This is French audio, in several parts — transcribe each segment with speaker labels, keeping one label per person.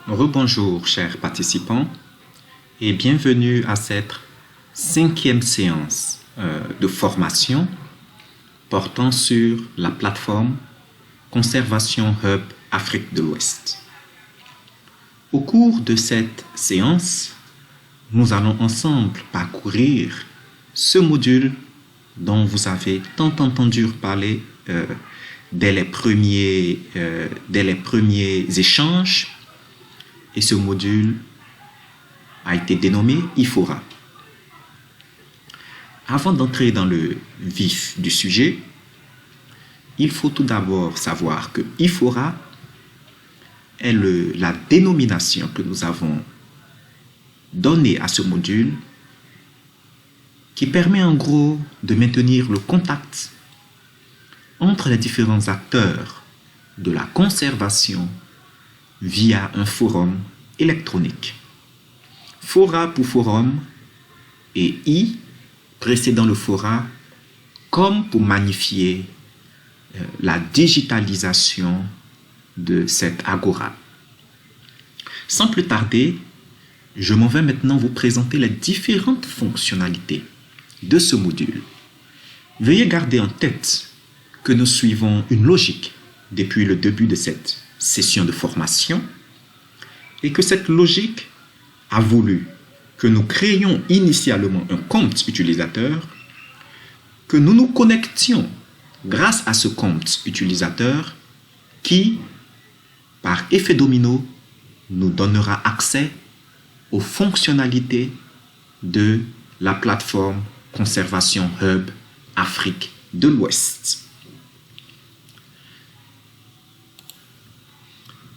Speaker 1: Rebonjour chers participants et bienvenue à cette 5e séance de formation portant sur la plateforme Conservation Hub Afrique de l'Ouest. Au cours de cette séance, nous allons ensemble parcourir ce module dont vous avez tant entendu parler dès les premiers échanges. Et ce module a été dénommé IFORA. Avant d'entrer dans le vif du sujet, il faut tout d'abord savoir que IFORA est la dénomination que nous avons donnée à ce module qui permet en gros de maintenir le contact entre les différents acteurs de la conservation via un forum électronique. Fora pour forum et I précédant le fora comme pour magnifier la digitalisation de cette agora. Sans plus tarder, je m'en vais maintenant vous présenter les différentes fonctionnalités de ce module. Veuillez garder en tête que nous suivons une logique depuis le début de cette session de formation et que cette logique a voulu que nous créions initialement un compte utilisateur, que nous nous connections grâce à ce compte utilisateur qui, par effet domino, nous donnera accès aux fonctionnalités de la plateforme Conservation Hub Afrique de l'Ouest.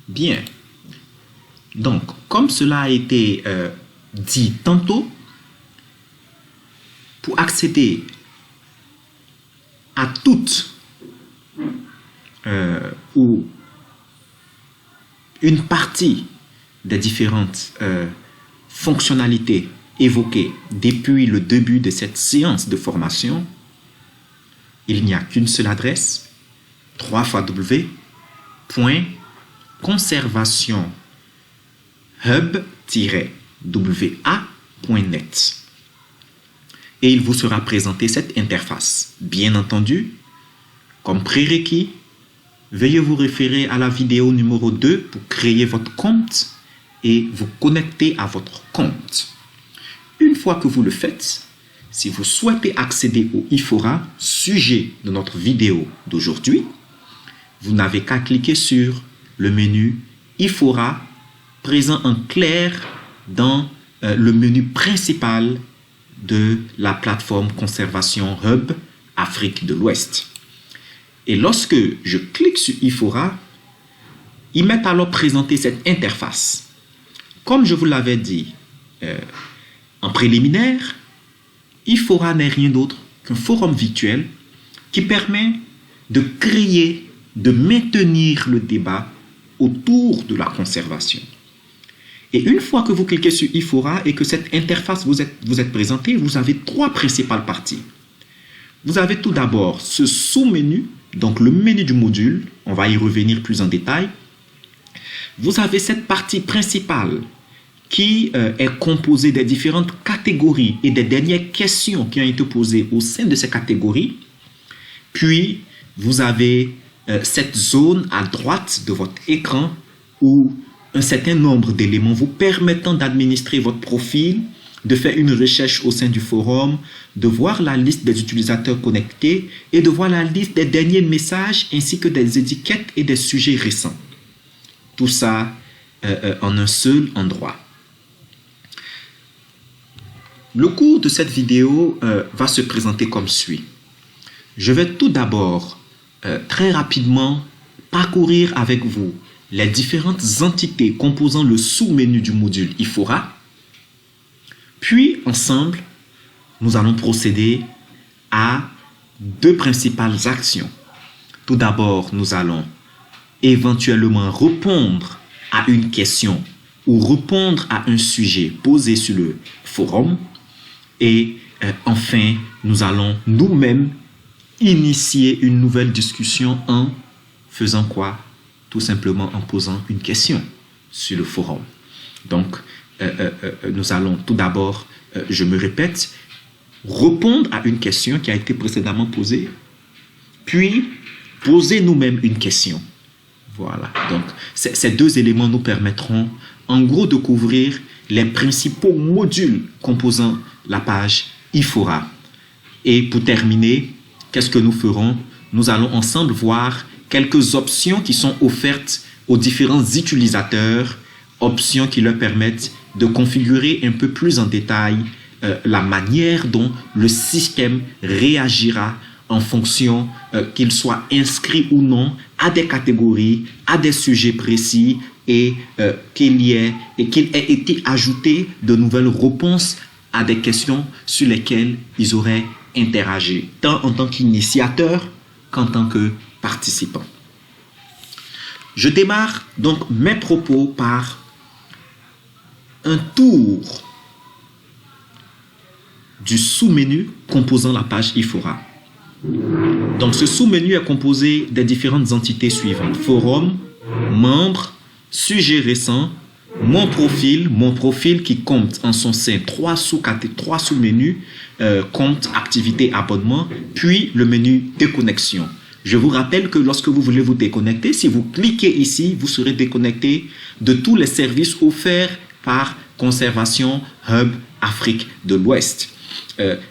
Speaker 1: Bien, donc comme cela a été dit tantôt, pour accéder à toutes ou une partie des différentes fonctionnalités évoquées depuis le début de cette séance de formation, il n'y a qu'une seule adresse, www.conservationhub-wa.net. Et il vous sera présenté cette interface. Bien entendu, comme prérequis, veuillez vous référer à la vidéo numéro 2 pour créer votre compte et vous connecter à votre compte. Une fois que vous le faites, si vous souhaitez accéder au IFORA, sujet de notre vidéo d'aujourd'hui, vous n'avez qu'à cliquer sur le menu IFORA présent en clair dans le menu principal de la plateforme Conservation Hub Afrique de l'Ouest. Et lorsque je clique sur IFORA, il m'est alors présenté cette interface. Comme je vous l'avais dit en préliminaire, IFORA n'est rien d'autre qu'un forum virtuel qui permet de créer, de maintenir le débat autour de la conservation. Et une fois que vous cliquez sur IFORA et que cette interface vous est présentée, vous avez trois principales parties. Vous avez tout d'abord ce sous-menu, donc le menu du module, on va y revenir plus en détail. Vous avez cette partie principale qui est composée des différentes catégories et des dernières questions qui ont été posées au sein de ces catégories. Puis, vous avez cette zone à droite de votre écran où un certain nombre d'éléments vous permettant d'administrer votre profil, de faire une recherche au sein du forum, de voir la liste des utilisateurs connectés et de voir la liste des derniers messages ainsi que des étiquettes et des sujets récents. Tout ça en un seul endroit. Le cours de cette vidéo va se présenter comme suit. Je vais tout d'abord très rapidement parcourir avec vous les différentes entités composant le sous-menu du module IFORA. Puis, ensemble, nous allons procéder à deux principales actions. Tout d'abord, nous allons éventuellement répondre à une question ou répondre à un sujet posé sur le forum. Et enfin, nous allons nous-mêmes initier une nouvelle discussion en faisant quoi? Tout simplement en posant une question. sur le forum. Donc, nous allons tout d'abord, je me répète, répondre à une question qui a été précédemment posée, puis poser nous-mêmes une question. Voilà. Donc, ces deux éléments nous permettront, en gros, de couvrir les principaux modules composant la page IFORA. Et pour terminer, qu'est-ce que nous ferons? Nous allons ensemble voir quelques options qui sont offertes aux différents utilisateurs, options qui leur permettent de configurer un peu plus en détail la manière dont le système réagira en fonction qu'il soit inscrit ou non à des catégories, à des sujets précis et qu'il ait été ajouté de nouvelles réponses à des questions sur lesquelles ils auraient interagi, tant en tant qu'initiateur qu'en tant que participant. Je démarre donc mes propos par un tour du sous-menu composant la page IFORA. Donc ce sous-menu est composé des différentes entités suivantes: forum, membres, sujets récents, mon profil qui compte en son sein trois sous-menus, compte, activité, abonnement, puis le menu déconnexion. Je vous rappelle que lorsque vous voulez vous déconnecter, si vous cliquez ici, vous serez déconnecté de tous les services offerts par Conservation Hub Afrique de l'Ouest.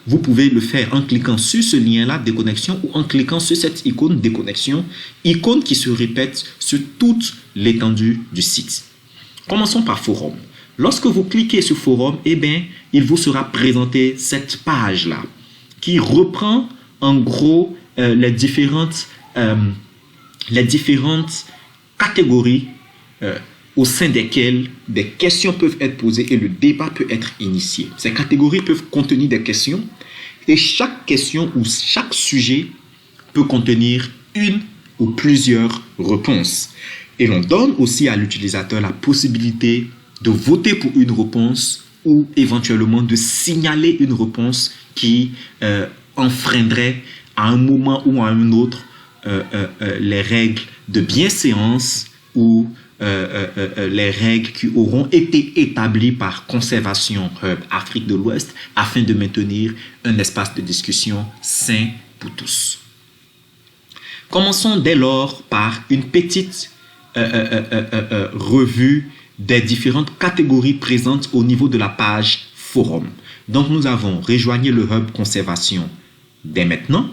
Speaker 1: Vous pouvez le faire en cliquant sur ce lien-là, déconnexion, ou en cliquant sur cette icône déconnexion, icône qui se répète sur toute l'étendue du site. Commençons par forum. Lorsque vous cliquez sur forum, eh bien, il vous sera présenté cette page-là qui reprend en gros les différentes catégories au sein desquelles des questions peuvent être posées et le débat peut être initié. Ces catégories peuvent contenir des questions et chaque question ou chaque sujet peut contenir une ou plusieurs réponses. Et l'on donne aussi à l'utilisateur la possibilité de voter pour une réponse ou éventuellement de signaler une réponse qui enfreindrait à un moment ou à un autre les règles de bienséance ou les règles qui auront été établies par Conservation Hub Afrique de l'Ouest afin de maintenir un espace de discussion sain pour tous. Commençons dès lors par une petite revue des différentes catégories présentes au niveau de la page forum. Donc nous avons rejoigné le Hub Conservation dès maintenant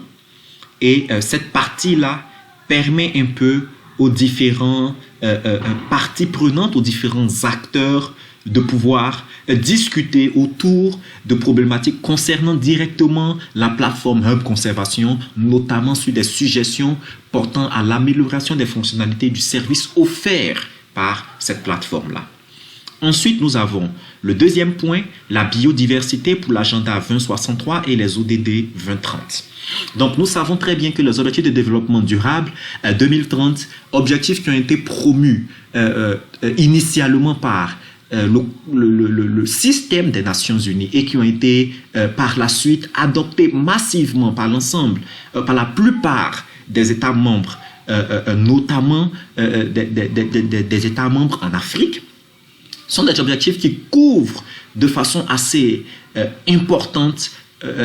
Speaker 1: et cette partie-là permet un peu aux différents parties prenantes, aux différents acteurs de pouvoir discuter autour de problématiques concernant directement la plateforme Hub Conservation, notamment sur des suggestions portant à l'amélioration des fonctionnalités du service offert par cette plateforme-là. Ensuite, nous avons le deuxième point, la biodiversité pour l'agenda 2063 et les ODD 2030. Donc, nous savons très bien que les objectifs de développement durable 2030, objectifs qui ont été promus initialement par le système des Nations Unies et qui ont été par la suite adoptés massivement par l'ensemble, par la plupart des États membres, notamment des États membres en Afrique, sont des objectifs qui couvrent de façon assez importante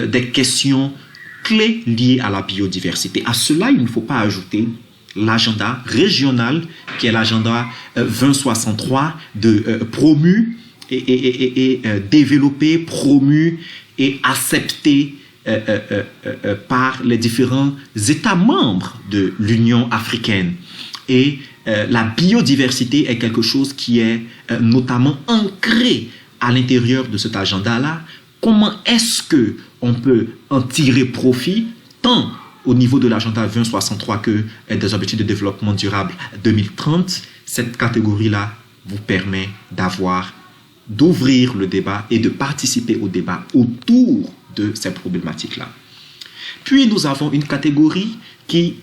Speaker 1: des questions clés liées à la biodiversité. À cela, il ne faut pas ajouter l'agenda régional, qui est l'agenda 2063, promu et développé, promu et accepté par les différents États membres de l'Union africaine. Et la biodiversité est quelque chose qui est notamment ancré à l'intérieur de cet agenda-là. Comment est-ce qu'on peut en tirer profit, tant au niveau de l'agenda 2063 que des objectifs de développement durable 2030? Cette catégorie-là vous permet d'ouvrir le débat et de participer au débat autour de ces problématiques-là. Puis nous avons une catégorie qui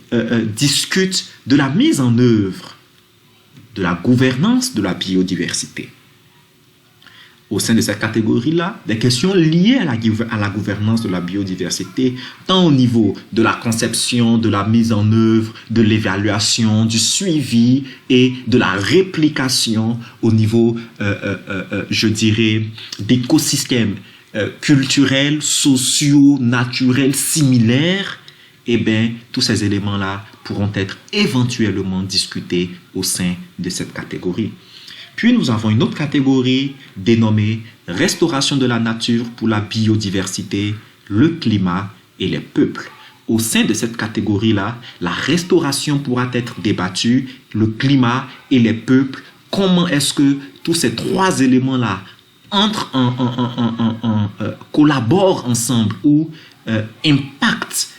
Speaker 1: discute de la mise en œuvre de la gouvernance de la biodiversité. au sein de cette catégorie-là, des questions liées à la gouvernance de la biodiversité, tant au niveau de la conception, de la mise en œuvre, de l'évaluation, du suivi et de la réplication au niveau, je dirais, d'écosystèmes culturels, sociaux, naturels, similaires. Eh bien, tous ces éléments-là pourront être éventuellement discutés au sein de cette catégorie. Puis nous avons une autre catégorie dénommée restauration de la nature pour la biodiversité, le climat et les peuples. Au sein de cette catégorie-là, la restauration pourra être débattue, le climat et les peuples. Comment est-ce que tous ces trois éléments-là collaborent ensemble ou impactent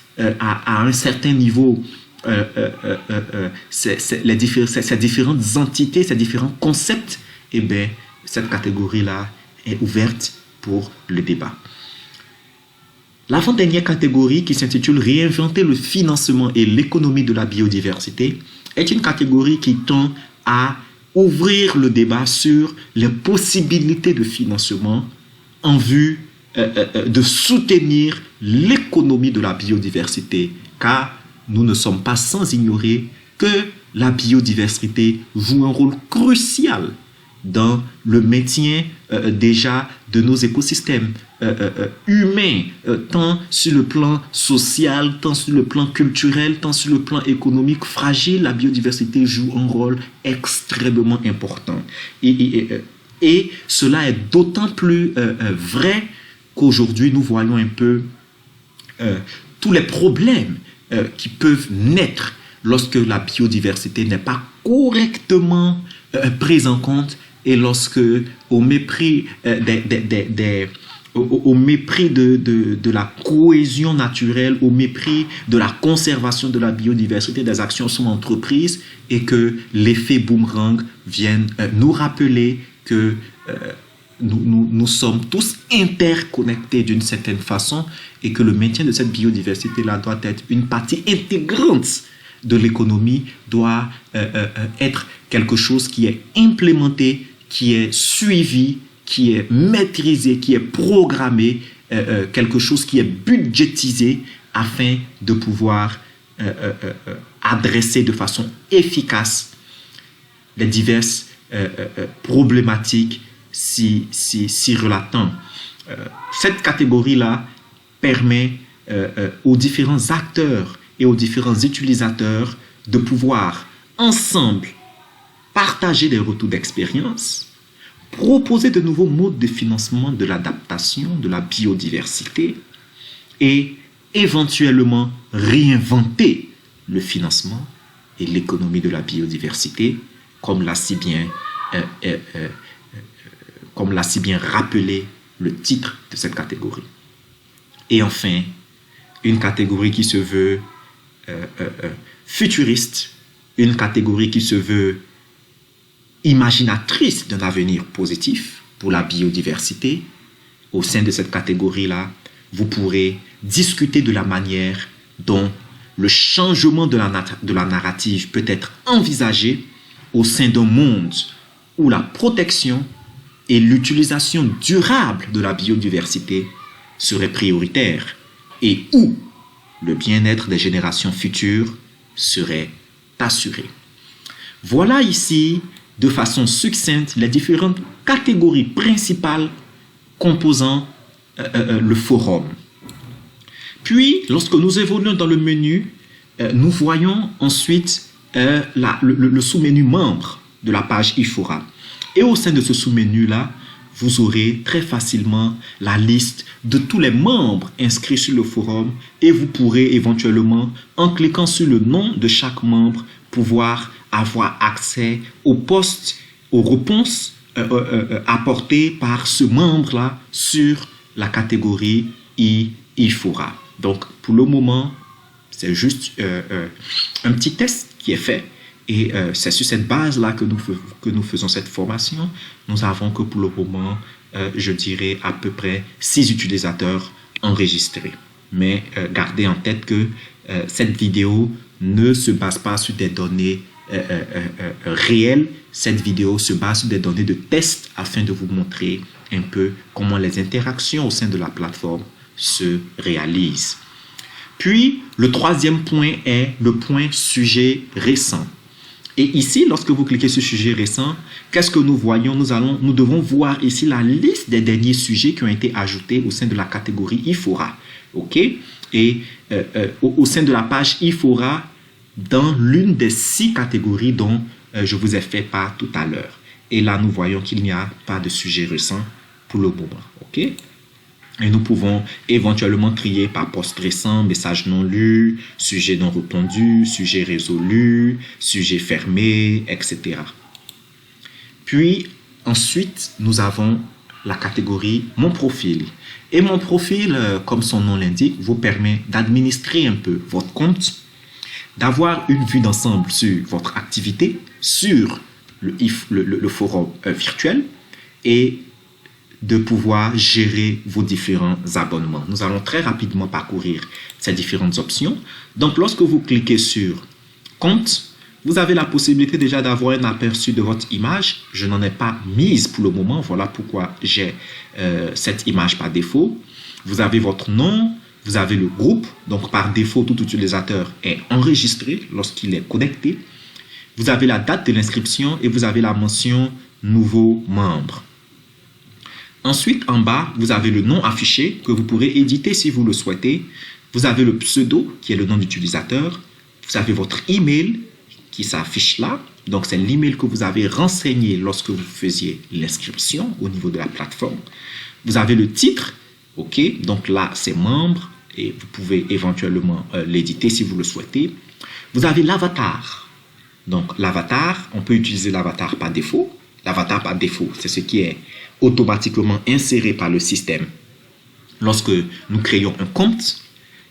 Speaker 1: à un certain niveau ces différentes entités, ces différents concepts, eh bien, cette catégorie-là est ouverte pour le débat. L'avant-dernière catégorie, qui s'intitule « Réinventer le financement et l'économie de la biodiversité », est une catégorie qui tend à ouvrir le débat sur les possibilités de financement en vue de soutenir l'économie de la biodiversité, car nous ne sommes pas sans ignorer que la biodiversité joue un rôle crucial dans le maintien déjà de nos écosystèmes humains, tant sur le plan social, tant sur le plan culturel, tant sur le plan économique fragile. La biodiversité joue un rôle extrêmement important. Et cela est d'autant plus vrai qu'aujourd'hui, nous voyons un peu tous les problèmes qui peuvent naître lorsque la biodiversité n'est pas correctement prise en compte et lorsque, au mépris au mépris de la cohésion naturelle, au mépris de la conservation de la biodiversité, des actions sont entreprises et que l'effet boomerang vienne nous rappeler que nous sommes tous interconnectés d'une certaine façon et que le maintien de cette biodiversité-là doit être une partie intégrante de l'économie, doit être quelque chose qui est implémenté, qui est suivi, qui est maîtrisé, qui est programmé, quelque chose qui est budgétisé afin de pouvoir adresser de façon efficace les diverses problématiques si relatant. Cette catégorie-là permet aux différents acteurs et aux différents utilisateurs de pouvoir ensemble partager des retours d'expérience, proposer de nouveaux modes de financement de l'adaptation de la biodiversité et éventuellement réinventer le financement et l'économie de la biodiversité, comme l'a si bien rappelé le titre de cette catégorie. Et enfin, une catégorie qui se veut futuriste, une catégorie qui se veut imaginatrice d'un avenir positif pour la biodiversité. Au sein de cette catégorie-là, vous pourrez discuter de la manière dont le changement de la narrative peut être envisagé au sein d'un monde où la protection et l'utilisation durable de la biodiversité seraient prioritaires et où le bien-être des générations futures serait assuré. Voilà ici, de façon succincte, les différentes catégories principales composant le forum. Puis, lorsque nous évoluons dans le menu, nous voyons ensuite le sous-menu membres de la page IFORA. Et au sein de ce sous-menu-là, vous aurez très facilement la liste de tous les membres inscrits sur le forum et vous pourrez éventuellement, en cliquant sur le nom de chaque membre, pouvoir avoir accès aux posts, aux réponses apportées par ce membre-là sur la catégorie IFORA. Donc, pour le moment, c'est juste un petit test qui est fait. Et c'est sur cette base-là que nous faisons cette formation. Nous avons que pour le moment, je dirais à peu près 6 utilisateurs enregistrés. Mais gardez en tête que cette vidéo ne se base pas sur des données réelles. Cette vidéo se base sur des données de test afin de vous montrer un peu comment les interactions au sein de la plateforme se réalisent. Puis, le troisième point est le point sujet récent. Et ici, lorsque vous cliquez sur sujet récent, qu'est-ce que nous voyons? Nous devons voir ici la liste des derniers sujets qui ont été ajoutés au sein de la catégorie IFORA. OK? Et au sein de la page IFORA, dans l'une des 6 catégories dont je vous ai fait part tout à l'heure. Et là, nous voyons qu'il n'y a pas de sujet récent pour le moment. OK? Et nous pouvons éventuellement trier par post récent, message non lu, sujet non répondu, sujet résolu, sujet fermé, etc. Puis, ensuite, nous avons la catégorie Mon profil. Et mon profil, comme son nom l'indique, vous permet d'administrer un peu votre compte, d'avoir une vue d'ensemble sur votre activité, sur le forum virtuel et de pouvoir gérer vos différents abonnements. Nous allons très rapidement parcourir ces différentes options. Donc, lorsque vous cliquez sur Compte, vous avez la possibilité déjà d'avoir un aperçu de votre image. Je n'en ai pas mise pour le moment. Voilà pourquoi j'ai cette image par défaut. Vous avez votre nom, vous avez le groupe. Donc, par défaut, tout utilisateur est enregistré lorsqu'il est connecté. Vous avez la date de l'inscription et vous avez la mention Nouveau membre. Ensuite, en bas, vous avez le nom affiché que vous pourrez éditer si vous le souhaitez. Vous avez le pseudo qui est le nom d'utilisateur. Vous avez votre email qui s'affiche là. Donc, c'est l'email que vous avez renseigné lorsque vous faisiez l'inscription au niveau de la plateforme. Vous avez le titre. OK, donc là, c'est membre et vous pouvez éventuellement l'éditer si vous le souhaitez. Vous avez l'avatar. Donc, l'avatar, on peut utiliser l'avatar par défaut. L'avatar par défaut, c'est ce qui est automatiquement inséré par le système lorsque nous créons un compte.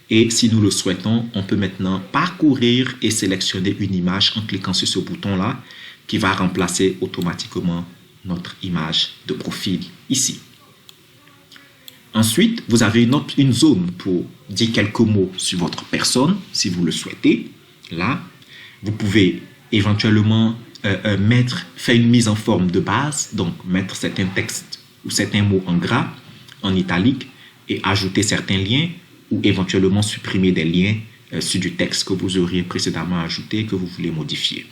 Speaker 1: Et si nous le souhaitons, on peut maintenant parcourir et sélectionner une image en cliquant sur ce bouton-là qui va remplacer automatiquement notre image de profil ici. Ensuite, vous avez une zone pour dire quelques mots sur votre personne, si vous le souhaitez. Là, vous pouvez éventuellement faire une mise en forme de base, donc mettre certains textes ou certains mots en gras, en italique, et ajouter certains liens, ou éventuellement supprimer des liens sur du texte que vous auriez précédemment ajouté, que vous voulez modifier.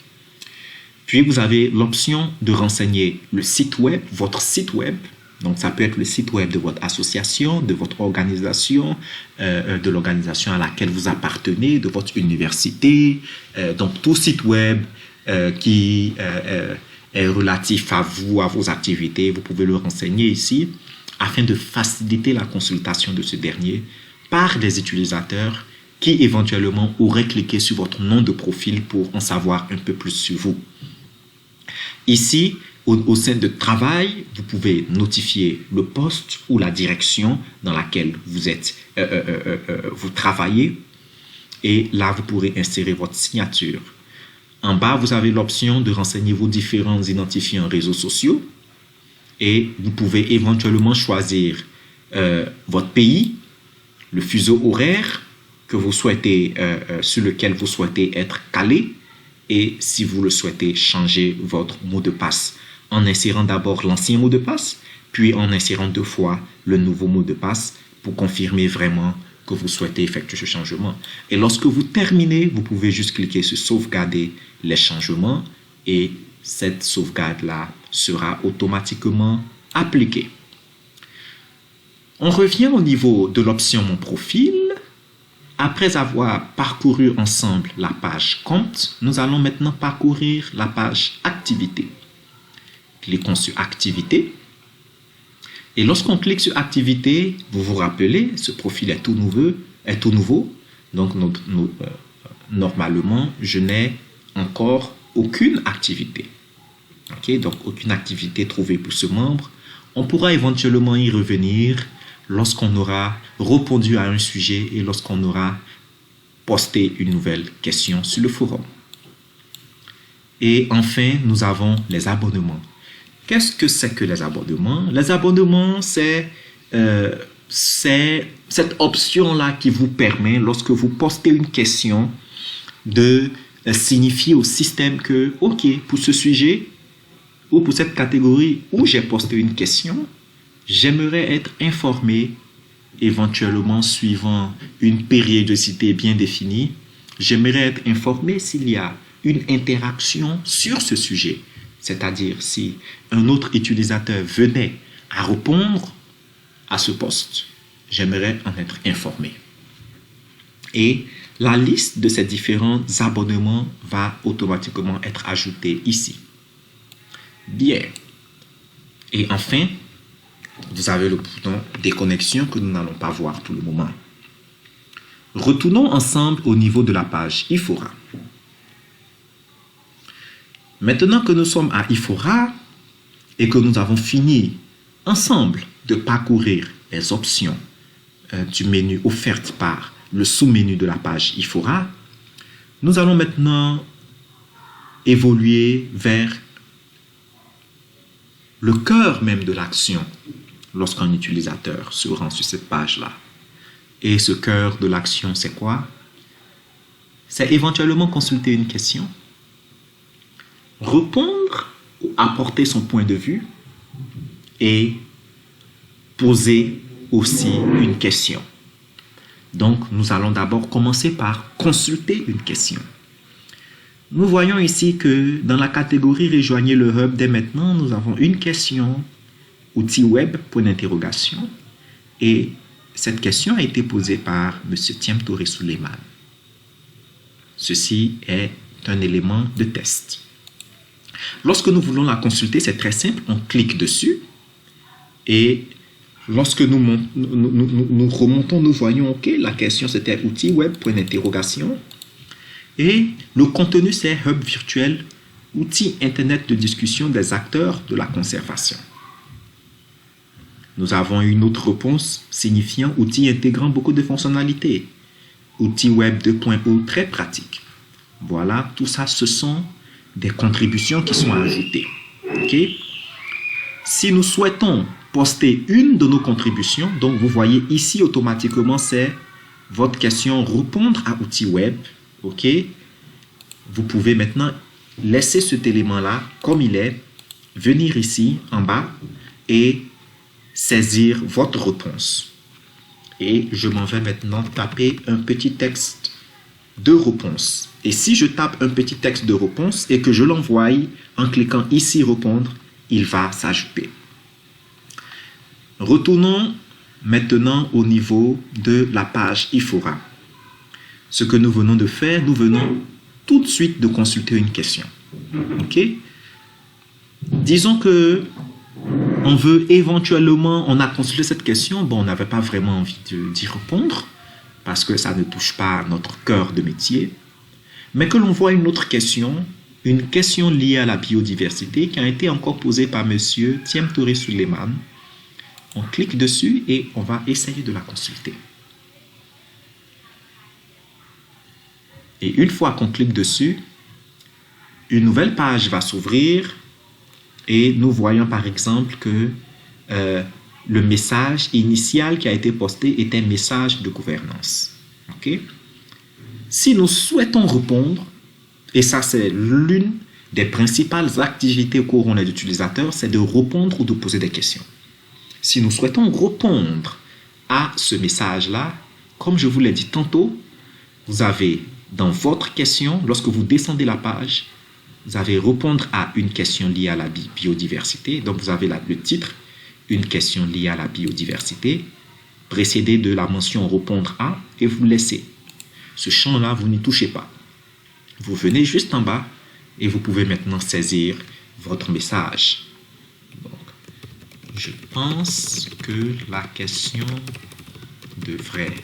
Speaker 1: Puis, vous avez l'option de renseigner le site web, votre site web. Donc, ça peut être le site web de votre association, de votre organisation, de l'organisation à laquelle vous appartenez, de votre université. Donc, tout site web qui est relatif à vous, à vos activités, vous pouvez le renseigner ici afin de faciliter la consultation de ce dernier par des utilisateurs qui éventuellement auraient cliqué sur votre nom de profil pour en savoir un peu plus sur vous. Ici, au sein de travail, vous pouvez notifier le poste ou la direction dans laquelle vous travaillez et là, vous pourrez insérer votre signature. En bas, vous avez l'option de renseigner vos différents identifiants réseaux sociaux et vous pouvez éventuellement choisir votre pays, le fuseau horaire que vous souhaitez, sur lequel vous souhaitez être calé et si vous le souhaitez, changer votre mot de passe en insérant d'abord l'ancien mot de passe, puis en insérant 2 fois le nouveau mot de passe pour confirmer vraiment que vous souhaitez effectuer ce changement. Et lorsque vous terminez, vous pouvez juste cliquer sur sauvegarder les changements et cette sauvegarde-là sera automatiquement appliquée. On revient au niveau de l'option Mon profil. Après avoir parcouru ensemble la page Compte, nous allons maintenant parcourir la page Activité. Cliquons sur Activité. Et lorsqu'on clique sur Activité, vous vous rappelez, ce profil est tout nouveau. Donc, normalement, je n'ai encore aucune activité. Okay? Donc, aucune activité trouvée pour ce membre. On pourra éventuellement y revenir lorsqu'on aura répondu à un sujet et lorsqu'on aura posté une nouvelle question sur le forum. Et enfin, nous avons les abonnements. Qu'est-ce que c'est que les abonnements? Les abonnements, c'est cette option-là qui vous permet, lorsque vous postez une question, de signifier au système que, OK, pour ce sujet ou pour cette catégorie où j'ai posté une question, J'aimerais être informé, éventuellement suivant une périodicité bien définie. J'aimerais être informé s'il y a une interaction sur ce sujet. C'est-à-dire si un autre utilisateur venait à répondre à ce poste, j'aimerais en être informé. Et la liste de ces différents abonnements va automatiquement être ajoutée ici. Bien. Et enfin, vous avez le bouton déconnexion que nous n'allons pas voir tout le moment. Retournons ensemble au niveau de la page Ifora. Maintenant que nous sommes à Ifora et que nous avons fini ensemble de parcourir les options du menu offertes par le sous-menu de la page Ifora, nous allons maintenant évoluer vers le cœur même de l'action lorsqu'un utilisateur se rend sur cette page-là. Et ce cœur de l'action, c'est quoi? C'est éventuellement consulter une question, répondre ou apporter son point de vue et poser aussi une question. Donc, nous allons d'abord commencer par consulter une question. Nous voyons ici que dans la catégorie Rejoignez le Hub dès maintenant, nous avons une question, outil web, point d'interrogation. Et cette question a été posée par M. Thiem Touré Suleiman. Ceci est un élément de test. Lorsque nous voulons la consulter, c'est très simple, on clique dessus et lorsque nous remontons, nous voyons, ok, la question c'était outil web, point d'interrogation. Et le contenu c'est Hub virtuel, outil internet de discussion des acteurs de la conservation. Nous avons une autre réponse signifiant outil intégrant beaucoup de fonctionnalités. Outil web 2.0 très pratique. Voilà, tout ça, ce sont des contributions qui sont ajoutées. Okay? Si nous souhaitons poster une de nos contributions, donc vous voyez ici automatiquement, c'est votre question répondre à outil web. Ok? Vous pouvez maintenant laisser cet élément-là comme il est, venir ici en bas et saisir votre réponse. Et je m'en vais maintenant taper un petit texte de réponse. Et si je tape un petit texte de réponse et que je l'envoie en cliquant ici répondre, il va s'ajouter. Retournons maintenant au niveau de la page Ifora. Ce que nous venons de faire, nous venons tout de suite de consulter une question. Ok? Disons que on veut éventuellement, on a consulté cette question, bon, on n'avait pas vraiment envie d'y répondre parce que ça ne touche pas à notre cœur de métier, mais que l'on voit une autre question, une question liée à la biodiversité qui a été encore posée par M. Thiem Touré Suleiman. On clique dessus et on va essayer de la consulter. Et une fois qu'on clique dessus, une nouvelle page va s'ouvrir et nous voyons par exemple que le message initial qui a été posté est un message de gouvernance. Okay? Si nous souhaitons répondre, et ça c'est l'une des principales activités qu'auront les utilisateurs, c'est de répondre ou de poser des questions. Si nous souhaitons répondre à ce message-là, comme je vous l'ai dit tantôt, vous avez dans votre question, lorsque vous descendez la page, vous avez répondre à une question liée à la biodiversité. Donc, vous avez le titre, une question liée à la biodiversité, précédé de la mention répondre à, et vous laissez. Ce champ-là, vous n'y touchez pas. Vous venez juste en bas et vous pouvez maintenant saisir votre message. Donc, je pense que la question devrait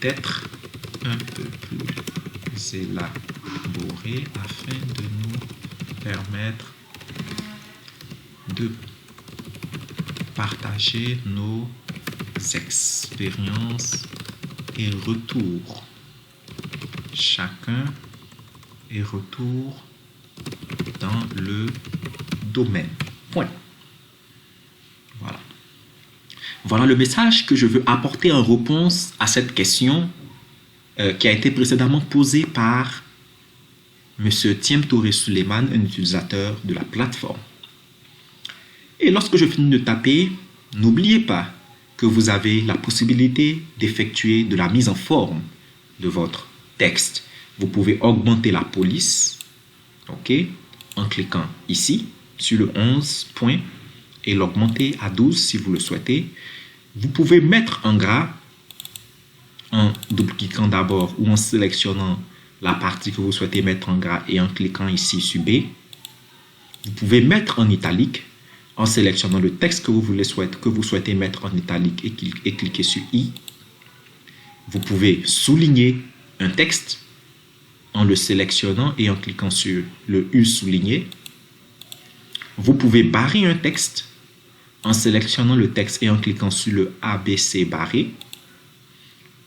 Speaker 1: être un peu plus élaborée afin de nous permettre de partager nos expériences et retours. Chacun est retour dans le domaine. Point. Voilà. Voilà le message que je veux apporter en réponse à cette question qui a été précédemment posée par M. Thiem Touré Suleiman, un utilisateur de la plateforme. Et lorsque je finis de taper, n'oubliez pas que vous avez la possibilité d'effectuer de la mise en forme de votre texte. Vous pouvez augmenter la police, ok, en cliquant ici sur le 11 points et l'augmenter à 12 si vous le souhaitez. Vous pouvez mettre en gras en double-cliquant d'abord ou en sélectionnant la partie que vous souhaitez mettre en gras et en cliquant ici sur B. Vous pouvez mettre en italique en sélectionnant le texte que vous souhaitez mettre en italique et cliquer sur I. Vous pouvez souligner un texte en le sélectionnant et en cliquant sur le U souligné. Vous pouvez barrer un texte en sélectionnant le texte et en cliquant sur le ABC barré.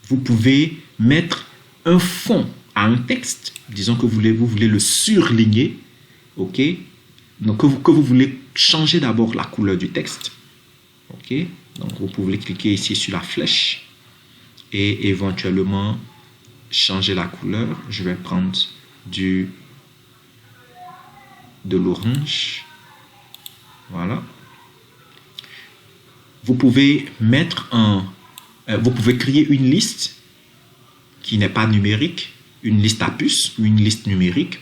Speaker 1: Vous pouvez mettre un fond à un texte. Disons que vous voulez le surligner. OK? Donc, que vous voulez changer d'abord la couleur du texte. OK? Donc, vous pouvez cliquer ici sur la flèche et éventuellement changer la couleur. Je vais prendre de l'orange. Voilà. Vous pouvez vous pouvez créer une liste qui n'est pas numérique, une liste à puce ou une liste numérique.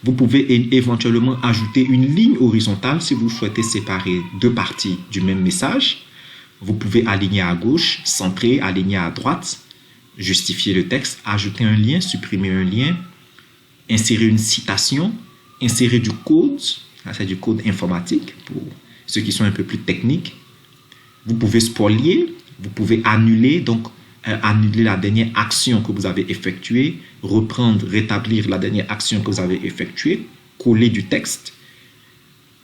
Speaker 1: Vous pouvez éventuellement ajouter une ligne horizontale si vous souhaitez séparer deux parties du même message. Vous pouvez aligner à gauche, centrer, aligner à droite, justifier le texte, ajouter un lien, supprimer un lien, insérer une citation, insérer du code. Ça, c'est du code informatique pour ceux qui sont un peu plus techniques. Vous pouvez spolier, vous pouvez annuler, donc annuler la dernière action que vous avez effectuée, reprendre, rétablir la dernière action que vous avez effectuée, coller du texte,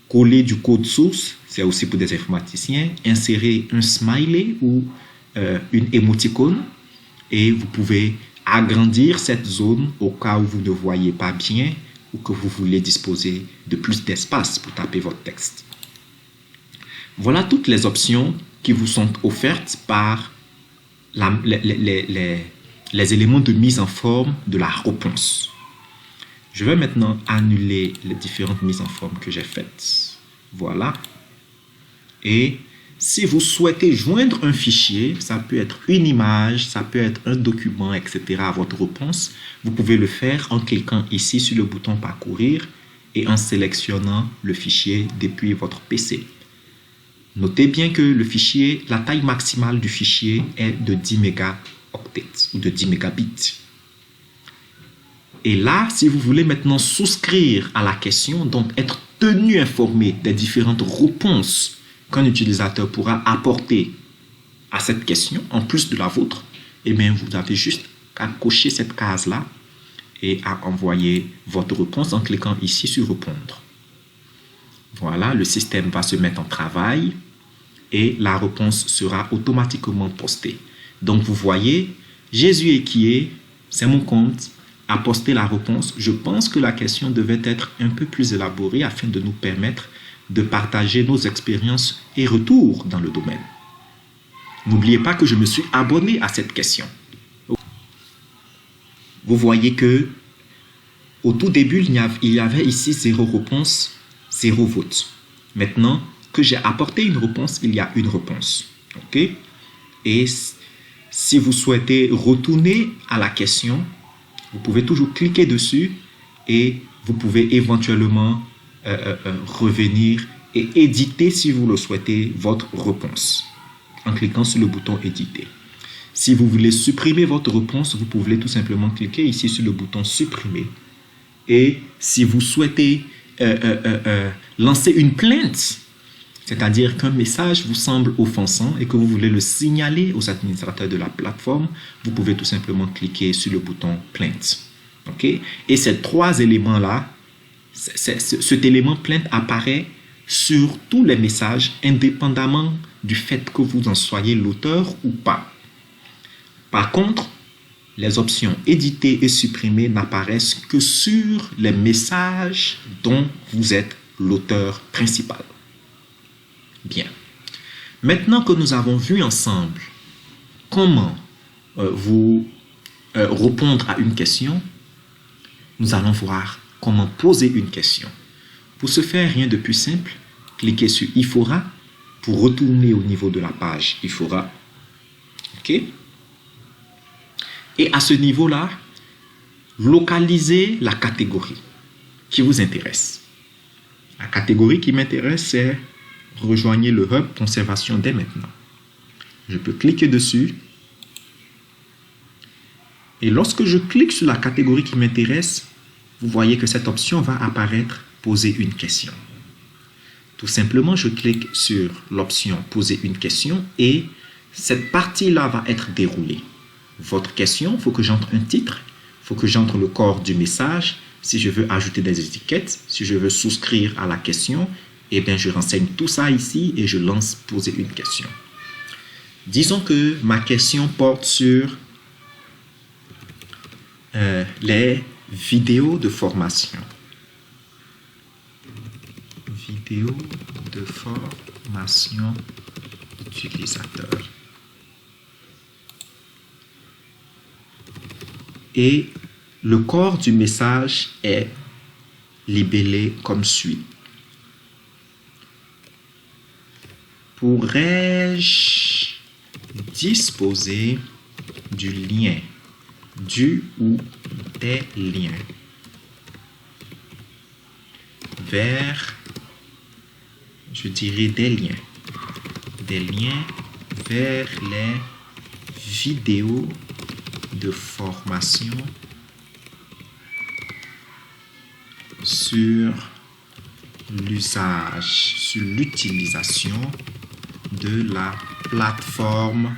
Speaker 1: coller du code source, c'est aussi pour des informaticiens, insérer un smiley ou une émoticône et vous pouvez agrandir cette zone au cas où vous ne voyez pas bien ou que vous voulez disposer de plus d'espace pour taper votre texte. Voilà toutes les options qui vous sont offertes par les éléments de mise en forme de la réponse. Je vais maintenant annuler les différentes mises en forme que j'ai faites. Voilà. Et si vous souhaitez joindre un fichier, ça peut être une image, ça peut être un document, etc. à votre réponse, vous pouvez le faire en cliquant ici sur le bouton parcourir et en sélectionnant le fichier depuis votre PC. Notez bien que le fichier, la taille maximale du fichier est de 10 mégaoctets ou de 10 mégabits. Et là, si vous voulez maintenant souscrire à la question, donc être tenu informé des différentes réponses qu'un utilisateur pourra apporter à cette question, en plus de la vôtre, eh bien, vous avez juste à cocher cette case-là et à envoyer votre réponse en cliquant ici sur répondre. Voilà, le système va se mettre en travail et la réponse sera automatiquement postée. Donc, vous voyez, Jésus est qui est, c'est mon compte, a posté la réponse. Je pense que la question devait être un peu plus élaborée afin de nous permettre de partager nos expériences et retours dans le domaine. N'oubliez pas que je me suis abonné à cette question. Vous voyez que au tout début, il y avait ici 0 réponse, 0 vote. Maintenant que j'ai apporté une réponse, il y a une réponse. OK? Et si vous souhaitez retourner à la question, vous pouvez toujours cliquer dessus et vous pouvez éventuellement revenir et éditer, si vous le souhaitez, votre réponse en cliquant sur le bouton éditer. Si vous voulez supprimer votre réponse, vous pouvez tout simplement cliquer ici sur le bouton supprimer. Et si vous souhaitez lancer une plainte, c'est-à-dire qu'un message vous semble offensant et que vous voulez le signaler aux administrateurs de la plateforme, vous pouvez tout simplement cliquer sur le bouton plainte. Okay? Et ces 3 éléments-là, cet élément plainte apparaît sur tous les messages, indépendamment du fait que vous en soyez l'auteur ou pas. Par contre, les options éditer et supprimer n'apparaissent que sur les messages dont vous êtes l'auteur principal. Bien. Maintenant que nous avons vu ensemble comment répondre à une question, nous allons voir comment poser une question. Pour ce faire, rien de plus simple, cliquez sur Ifora pour retourner au niveau de la page Ifora. OK? Et à ce niveau-là, localisez la catégorie qui vous intéresse. La catégorie qui m'intéresse, c'est rejoignez le hub conservation dès maintenant. Je peux cliquer dessus. Et lorsque je clique sur la catégorie qui m'intéresse, vous voyez que cette option va apparaître poser une question. Tout simplement, je clique sur l'option poser une question et cette partie-là va être déroulée. Votre question, il faut que j'entre un titre, il faut que j'entre le corps du message. Si je veux ajouter des étiquettes, si je veux souscrire à la question, eh bien, je renseigne tout ça ici et je lance poser une question. Disons que ma question porte sur les vidéos de formation. Vidéos de formation utilisateur. Et le corps du message est libellé comme suit. Pourrais-je disposer du lien, du ou des liens vers, je dirais des liens vers les vidéos de formation sur l'usage, sur l'utilisation de la plateforme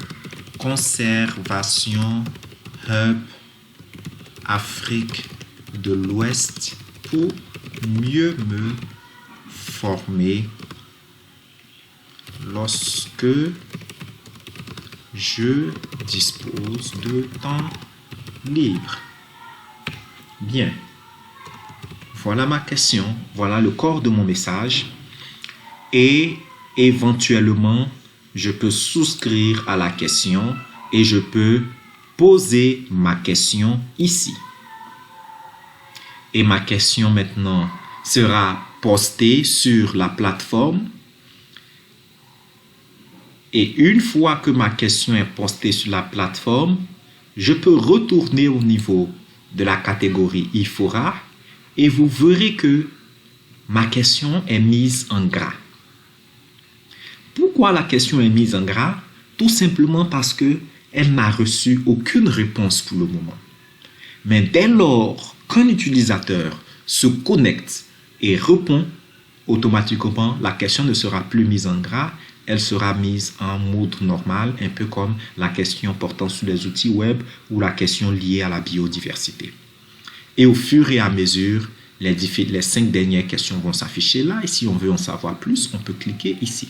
Speaker 1: Conservation Hub Afrique de l'Ouest pour mieux me former lorsque je dispose de temps libre. Bien. Voilà ma question. Voilà le corps de mon message. Et éventuellement, je peux souscrire à la question et je peux poser ma question ici. Et ma question maintenant sera postée sur la plateforme. Et une fois que ma question est postée sur la plateforme, je peux retourner au niveau de la catégorie Ifora et vous verrez que ma question est mise en gras. Pourquoi la question est mise en gras? Tout simplement parce qu'elle n'a reçu aucune réponse pour le moment. Mais dès lors qu'un utilisateur se connecte et répond, automatiquement, la question ne sera plus mise en gras, elle sera mise en mode normal, un peu comme la question portant sur les outils web ou la question liée à la biodiversité. Et au fur et à mesure, les 5 dernières questions vont s'afficher là. Et si on veut en savoir plus, on peut cliquer ici,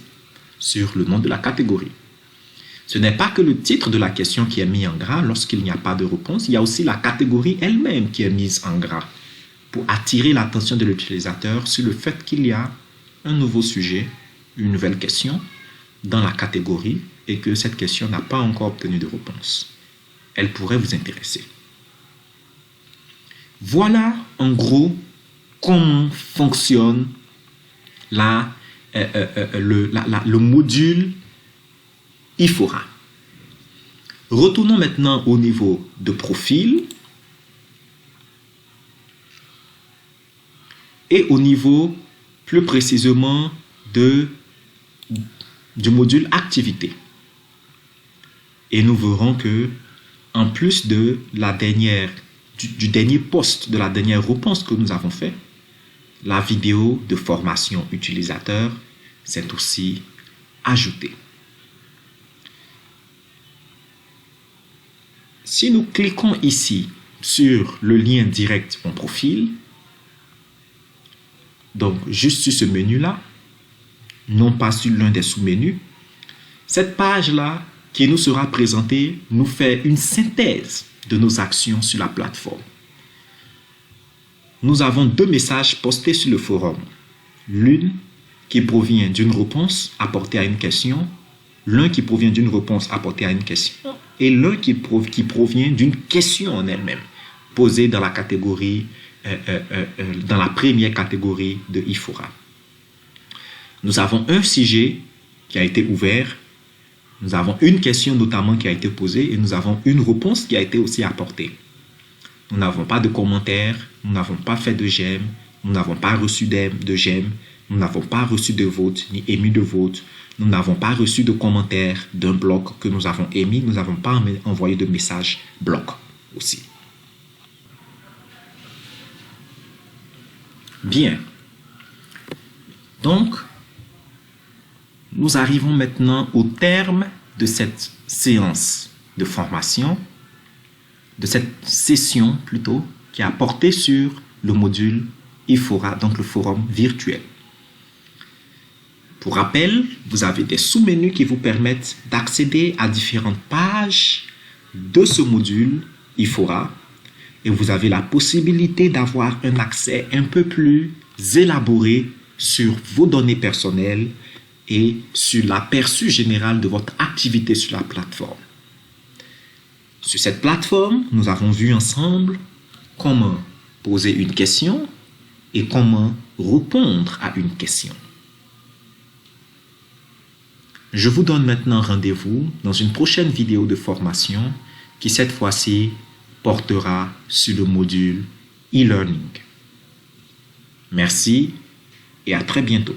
Speaker 1: sur le nom de la catégorie. Ce n'est pas que le titre de la question qui est mis en gras lorsqu'il n'y a pas de réponse, il y a aussi la catégorie elle-même qui est mise en gras pour attirer l'attention de l'utilisateur sur le fait qu'il y a un nouveau sujet, une nouvelle question dans la catégorie et que cette question n'a pas encore obtenu de réponse. Elle pourrait vous intéresser. Voilà en gros comment fonctionne le module Ifora. Retournons maintenant au niveau de profil et au niveau plus précisément du module activité. Et nous verrons que en plus de du dernier post, de la dernière réponse que nous avons fait, la vidéo de formation utilisateur s'est aussi ajoutée. Si nous cliquons ici sur le lien direct en profil, donc juste sur ce menu-là, non pas sur l'un des sous-menus, cette page-là qui nous sera présentée nous fait une synthèse de nos actions sur la plateforme. Nous avons 2 messages postés sur le forum. L'une qui provient d'une réponse apportée à une question, l'un qui provient d'une réponse apportée à une question, et l'un qui provient d'une question en elle-même, posée dans la catégorie, dans la première catégorie de Ifora. Nous avons un sujet qui a été ouvert, nous avons une question notamment qui a été posée et nous avons une réponse qui a été aussi apportée. Nous n'avons pas de commentaires, nous n'avons pas fait de j'aime, nous n'avons pas reçu de j'aime, nous n'avons pas reçu de vote ni émis de vote, nous n'avons pas reçu de commentaires d'un blog que nous avons émis, nous n'avons pas envoyé de message blog aussi. Bien. Donc, nous arrivons maintenant au terme de cette séance de formation, de cette session plutôt, qui a porté sur le module IFORA, donc le forum virtuel. Pour rappel, vous avez des sous-menus qui vous permettent d'accéder à différentes pages de ce module IFORA et vous avez la possibilité d'avoir un accès un peu plus élaboré sur vos données personnelles et sur l'aperçu général de votre activité sur la plateforme. Sur cette plateforme, nous avons vu ensemble comment poser une question et comment répondre à une question. Je vous donne maintenant rendez-vous dans une prochaine vidéo de formation qui cette fois-ci portera sur le module e-learning. Merci et à très bientôt.